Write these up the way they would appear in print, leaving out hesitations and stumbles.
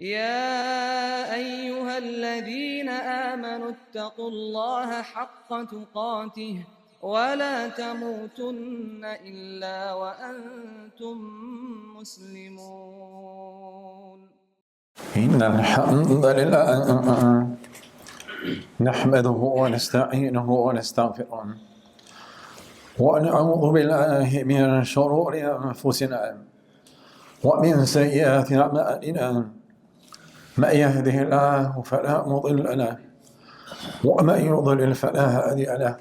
يا أيها الذين آمنوا اتقوا الله حق تقاته ولا تموتن إلا وأنتم مسلمون. إن الحمد لله نحمده ونستعينه ونستغفره ونعوذ بالله من شرور أنفسنا ومن سيئات أعمالنا من يهده الله فلا مضل له ومن يضلل فلا هادي له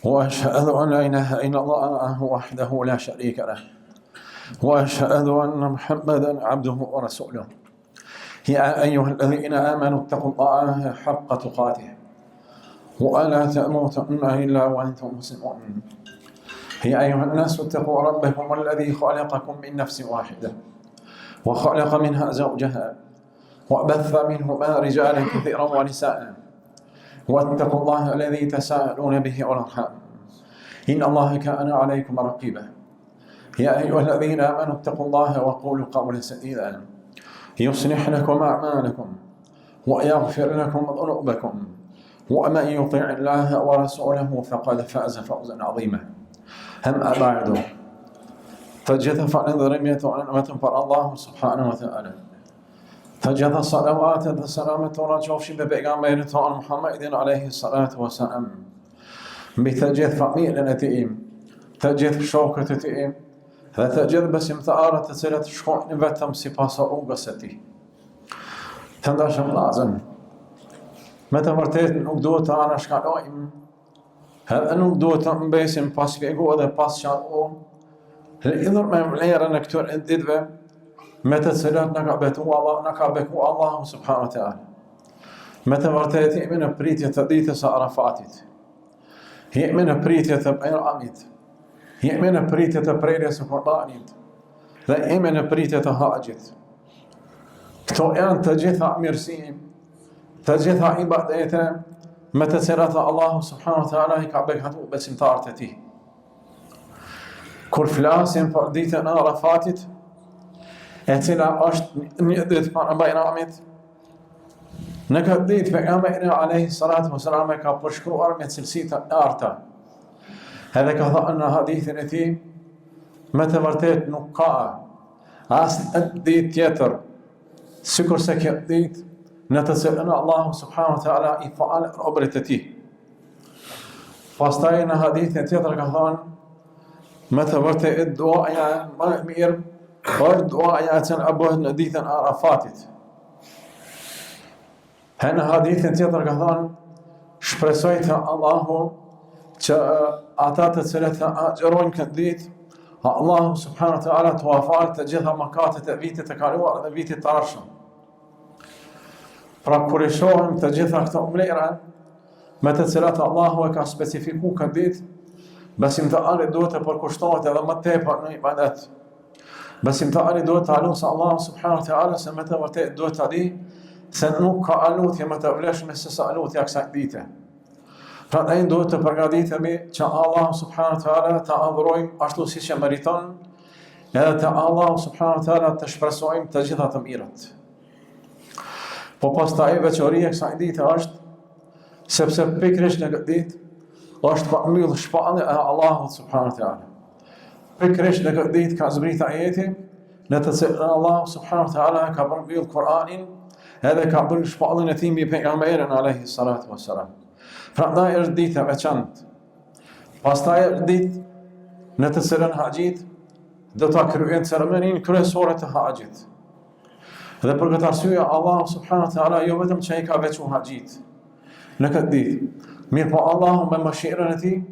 وأشهد أن لا إله إلا الله وحده لا شريك له وأشهد أن محمدا عبده ورسوله. يا أيها الذين آمنوا اتقوا الله حق تقاته ولا تموتن إلا وأنتم مسلمون. يا أيها الناس اتقوا ربكم الذي خلقكم من نفس واحدة وخلق منها زوجها وبث منهما رجالا كثيرا ونساء واتقوا الله الذي تساءلون به والأرحام إن الله كان عليكم رقيبا. يا أيها الذين آمنوا اتقوا الله وقولوا قولا سديدا يصلح لكم أعمالكم ويغفر لكم ذنوبكم ومن يطع الله ورسوله فقد فاز فوزا عظيما. أما بعد فجد فنظرمية ونعمة فر الله سبحانه وتعالى فجد الصلوات والسلامة ورجوف ببيغامبر محمد عليه الصلاة والسلام بتجد فقيل نتيم تجد شوكة تيم فتجد بسم ثارة سلة شخوع نبتم سباس أوغستي تنداشم لازم متى مرتين نقدوت أنا شكالوئم هل نقدوت باسم باس فيقو هذا باس شاقو الإذر ما يملير نكتور انددبه متى سلات نقابته الله سبحانه وتعالى متى مرتين من بريتية تديت سأرفاتت هي من بريتية تبعير عميد هي من بريتية تبريرية سفرانيت لا هي من بريتية هاجت كتوئان تجيثها مرسيم تجيثها عبادته متى سلات الله سبحانه وتعالى يكعبك هدو بسم طارتتي كل فلاسين فرديتنا رفاتت اتلا اشت نيدت فان بين عميد نكديت فقامنا عليه الصلاة والسلام كبشكر أرميت سلسية آرتا هذا كذا أن حديث نتي متى مرتين نقاء عاس أديت يتر سكر سكديت نتسألنا الله سبحانه وتعالى إفعال ربرتتي فاستعينا حديث يتر كذا متى مرتين الدعاء يا مير والدعاء يا أبوه نديثا عرفاتت هنا حديث تيتر كذان شبرسويت الله أعطت سلة أجرون كديت الله سبحانه وتعالى توافق تجدها مكات تبيت تكالوا تبيت تارشم فكرشوهم تجدها كتمليرا متى سلة الله وكسبسيفيكو كديت بس امتحان دوت بركشتوت هذا متى برني بعدت بس امتحان دوت علوس الله سبحانه وتعالى سمته ورتي دوت دي سنوك قالوت يما تبلاش مسسالوت ياك ساكديته فأين دوت برغاديته بي تا الله سبحانه وتعالى تعذرويم أشتو سيشا مريتون تا الله سبحانه وتعالى تشبرسويم تجدها تميرت وباستعي بچوريك ساكديته أشت سبسب بكرش نقديت أشت بأميل شبان الله سبحانه وتعالى بكرش نقديت كازبريت آياتي نتسأل الله سبحانه وتعالى كبربي القرآن هذا كابل شبعض نتيم بيغامبرنا عليه الصلاة والسلام فرعنا يرديت بچند پاستا يرديت نتسرن حاجيت دتا كروين سرمنين كره صورة حاجيت هذا برغتار سوية الله سبحانه وتعالى يومتم شايكا بچو حاجيت نكديت ميرفا الله من مشيرنتي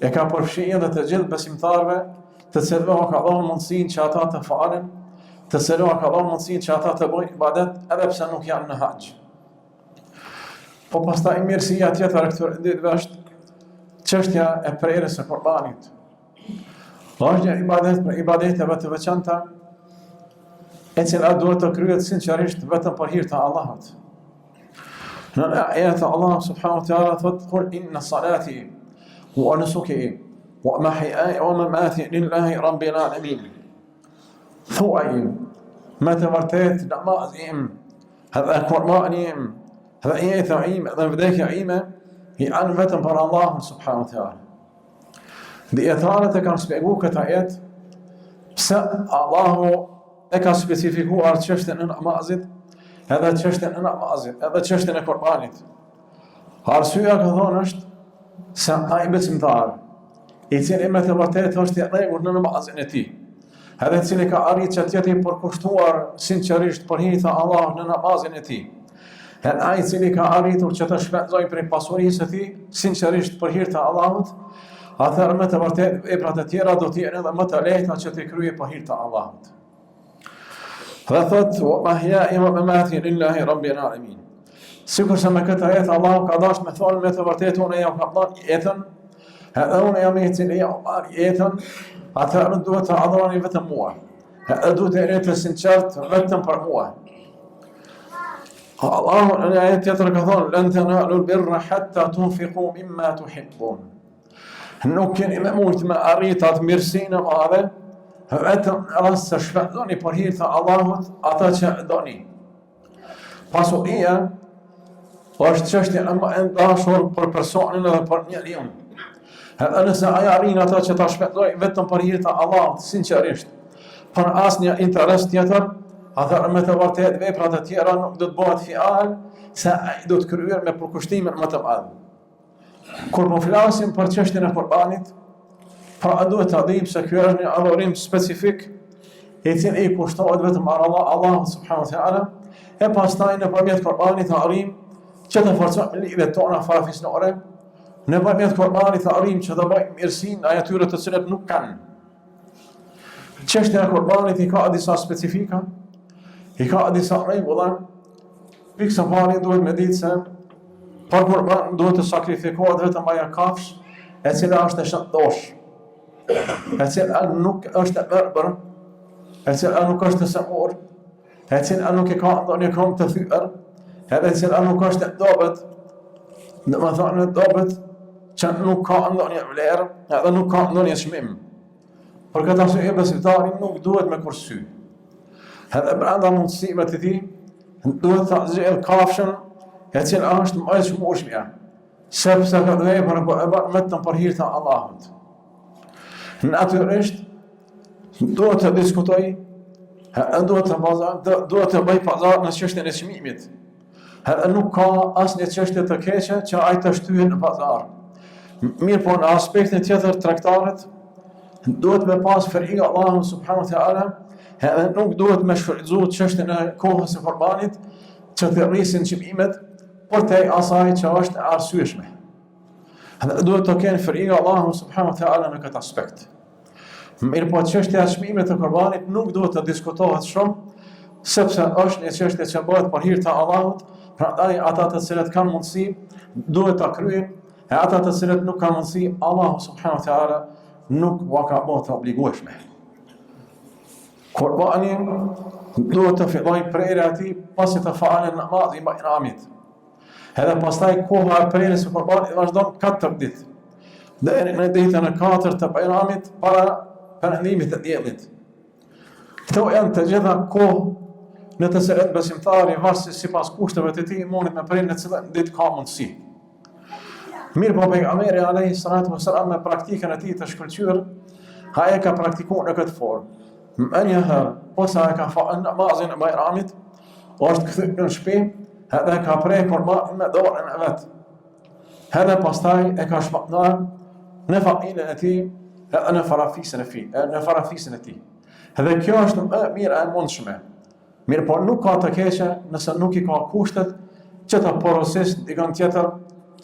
يكا برفشية تجل بس مطاربة تسلوها كعظام منصين شاتات فعلا تسألوها كعظام منصين شاتات بوي بعدت أدب سنوك يعني حاج فبستا إميرسيات يتركتور انديد باشت تشتيا أبريرس قربانيت راجع عبادات بتبچانتا اتسل أدوات كريت سن شاريشت بتن برهيرتا اللهات من آيات الله سبحانه وتعالى تقول إن صلاتي ونسكي ومحياي ومماتي لله رب العالمين ثوئي me të vërtet namazi im, edhe Kur'ani im, edhe jeta ime, edhe vdekja ime, janë vetëm për Allahun subhanahu wa ta'ala. Dietarët e kanë shpjegu këtë ajet, pse Allahu e ka specifikuar çështjen e namazit, edhe çështjen e namazit, edhe çështjen e Kur'anit. Arsyeja ka thonë është se ai besimtar, i cili me të vërtetë është i rregullt në namazin e tij, edhe i cili ka arritur që të jetë i përkushtuar sinqerisht për hir të Allahut në namazin e tij, edhe ai i cili ka arritur që të shpenzojë prej pasurisë së tij sinqerisht për hir të Allahut, atëherë me të vërtetë veprat e tjera do të jenë edhe më të lehta që të kryej për hir të Allahut. Dhe thot: "Wa mahyaya wa mamati lillahi rabbil alamin." Sikurse me këtë ajet Allahu ka dashur me thonë me të vërtetë unë jam ka dhënë jetën, edhe unë jam i cili jam marrë jetën, atëherë duhet të adhuroni vetëm mua. Edhe duhet të jeni të sinqert vetëm për mua. Allahu në ajet tjetër ka thonë: "Lan tanalul birra hatta tunfiqu mimma tuhibbun." Nuk keni me mujtë me arrit atë mirësinë e madhe, vetëm në rast se shpenzoni për hir të Allahut ata që doni. Pasuria është çështja më e dashur për personin edhe për njeriu. Edhe nëse ai arrin ata që ta shpenzoj vetëm për hir të Allahut sinqerisht, për asnjë interes tjetër, atëherë me të vërtetë veprat e tjera nuk do të bëhet fjalë se ai do të kryer me përkushtimin më të madh. Kur po flasim për çështjen e Kur'anit, pra duhet të dim se ky është një adhurim specifik i cili i kushtohet vetëm Allahut subhanahu wa ta'ala, e pastaj nëpërmjet Kur'anit të arrim që të forcojmë lidhjet tona farafisnore, nëpërmjet Kur'anit të arrim që të bëjmë mirësinë ndaj atyre të cilët nuk kanë. Çështja e Kur'anit i ka disa specifika, i ka disa rregulla. Pikë së pari duhet me ditë se për Kur'an duhet të sakrifikohet vetëm ajo kafsh e cila është e shëndosh, e cila nuk është e verbër, e cila nuk është e semur, e cila nuk e ka ndonjë këmbë të thyer, edhe e cila nuk është e dobët, domethënë dobët që nuk ka ndonjë vlerë, edhe nuk ka ndonjë çmim. Për këtë arsye besimtari nuk duhet me kursy. Edhe brenda mundësive të tij duhet të zgjidhë kafshën e cila është më e shmurshmja, sepse këtë vepër e bën vetëm për hir të Allahut. Natyrisht duhet të diskutoj, duhet të bëj pazar në çështjen e çmimit. Edhe nuk ka asnjë çështje të keqe që ai të shtyhet në pazar. Mirë, po në aspektin tjetër tregtarët duhet me pas frikë Allahut subhanahu wa ta'ala, edhe nuk duhet me shfrytëzu çështjen e kohës së Kurbanit që të rrisin çmimet por te asaj që është e arsyeshme. Edhe duhet të kenë frikë Allahut subhanahu wa ta'ala në këtë aspekt. Mirë, po çështja e çmimit të Kurbanit nuk duhet të diskutohet shumë, sepse është një çështje që bëhet për hir të Allahut, prandaj ata të cilët kanë mundësi duhet ta kryejnë, e ata të cilët nuk kanë mundësi, Allahu subhanahu wa ta'ala nuk u ka bërë të obligueshme. Kurbani duhet të fillojë prerja e tij pasi të falen namazin e Bajramit. Edhe pastaj koha e prerjes së Kurbanit vazhdon 4 ditë, deri në ditën e 4 të Bajramit para perëndimit të diellit. Këto janë të gjitha kohë në të cilat besimtari varësisht sipas kushteve të tij mundet me prerë në cilën ditë ka mundësi. Mirë, po pejgamberi alayhi salatu wasalam me praktikën e tij të shkëlqyer, ai ka praktikuar në këtë formë. Më njëherë, posa e ka falë namazin e Bajramit, është kthyer në shtëpi, edhe ka prerë Kurbanin me dorën e vet. Edhe pastaj e ka shpatnar në familjen e tij, edhe në farafisën e tij. Edhe kjo është më mirë e mundshme. Mirë, po nuk ka të keqe nëse nuk i ka kushtet që të porosisë dikon tjetër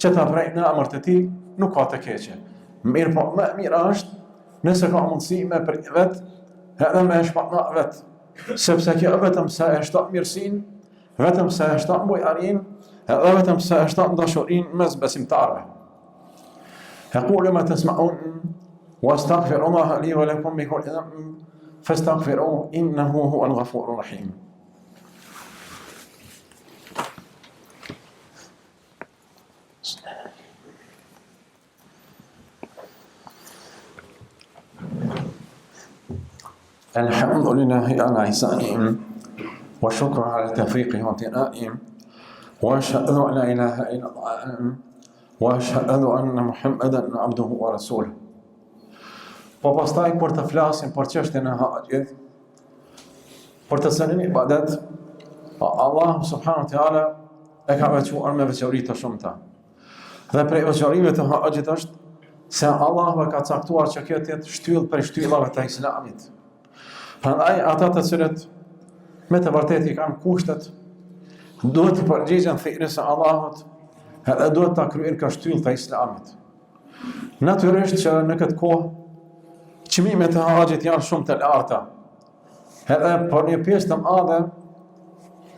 që të prej në emër të tij, nuk ka të keqe. Mirë, po më mirë është nëse ka mundësi me prej vet, edhe me shpatna vet, sepse kjo vetëm se e shton mirësinë, vetëm se e shton bujarinë, edhe vetëm se e shton dashurinë mes besimtarëve. Aqulu ma tasma'un wastaghfirullaha li wa lakum min kulli dhanbin fastaghfiruhu innahu huwal ghafurur rahim. الحمد لله على إحسانه والشكر على توفيقه وامتنائه وأشهد أن لا إله إلا الله وأشهد أن محمدا عبده ورسوله. Po pastaj për të flasim për çështjen e haxhit, për të cilën ibadet Allah subhanahu wa taala e ka veçuar me veçori të shumta. Dhe prej veçorive të haxhit është se Allahu e ka caktuar që kjo të jetë shtyllë për shtyllave të Islamit. Prandaj ata të cilët me të vërtetë i kanë kushtet, duhet të përgjigjen thirrjes së Allahut, edhe duhet ta kryejnë këtë shtyllë të Islamit. Natyrisht që në këtë kohë çmimet e haxhit janë shumë të larta. Edhe për një pjesë të madhe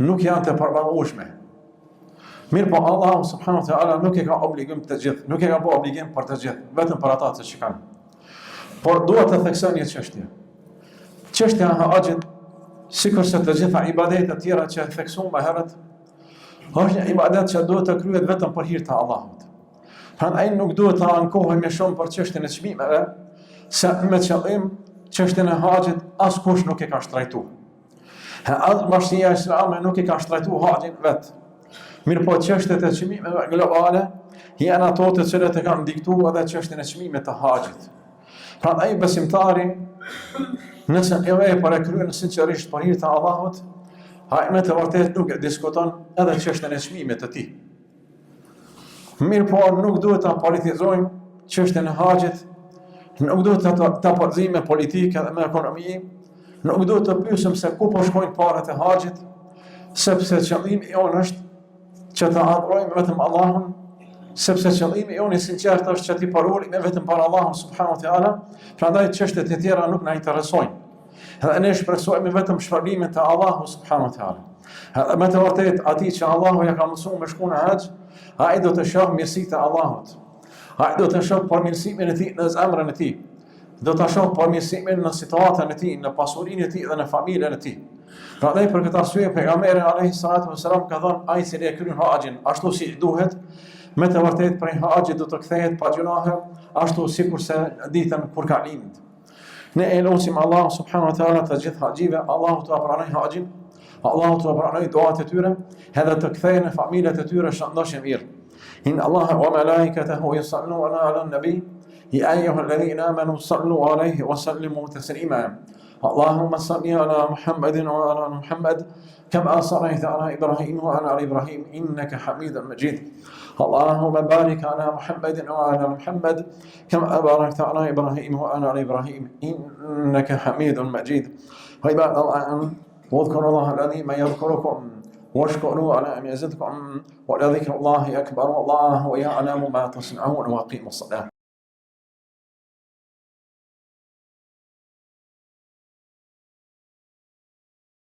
nuk janë të përballueshme. Mirë po Allahu subhanahu wa taala nuk e ka obligim të gjithë, nuk e ka bërë obligim për të gjithë, vetëm për ata që kanë. Por duhet të theksoj një çështje. Çështja e haxhit, sikurse të gjitha ibadetet e tjera që e theksuam më herët, është një ibadet që duhet të kryhet vetëm për hir të Allahut. Prandaj nuk duhet të ankohemi shumë për çështjen e çmimeve, se me qëllim çështjen e haxhit askush nuk e ka shtrajtuar. Bashkia Islame nuk e ka shtrajtuar haxhin vet. Mirë po çështjet e çmimeve globale janë ato të cilat e kanë diktuar edhe çështjen e çmimeve të haxhit. Prandaj besimtari, nëse e para kryen sinqerisht për hir të Allahut, ai me të vërtetë nuk e diskuton edhe çështjen e çmimeve të tij. Mirë po nuk duhet ta politizojmë çështjen e haxhit. Nuk duhet të përzim me politikë dhe me ekonomi, nuk duhet të pyesim se ku po shkojnë parat e haxhit, sepse qëllimi jonë është që të adhurojmë vetëm Allahun, sepse qëllimi jonë i sinqert është që t'i parolim vetëm para Allahut subhanahu wa taala, prandaj çështjet e tjera nuk na interesojnë. Edhe ne shpresojmë vetëm shpërblimin te Allahu subhanahu wa taala. Edhe me të vërtetë atij që Allahu ja ka mësuar me shku në haxh, ai do të shohë mirësitë e Allahut. Ai do të shoh përmirësimin e tij në zemrën e tij. Do të shoh përmirësimin në situatën e tij, në pasurinë e tij dhe në familjen e tij. Prandaj për këtë arsye pejgamberi alayhi salatu wasalam ka thënë ai që e kryen haxhin ashtu si duhet, me të vërtetë prej haxhit do të kthehet pa gjunahe, ashtu sikurse ditën kur ka lindur. Ne e lutim Allah subhanahu wa taala të gjithë haxhive, Allahu të pranoj haxhin, Allahu të pranoj duat e tyre, edhe të kthehen në familjet e tyre shëndoshë mirë. إن الله وملائكته يصلون على النبي يا أيها الذين آمنوا صلوا عليه وسلموا تسليما اللهم صل على محمد وعلى محمد كما صليت على إبراهيم وعلى إبراهيم إنك حميد مجيد اللهم بارك على محمد وعلى محمد كما باركت على إبراهيم وعلى إبراهيم إنك حميد مجيد عباد الله واذكروا الله العظيم يذكركم واشكروا على أن يزدكم ولذكر الله أكبر والله يعلم ما تصنعون وأقيموا الصلاة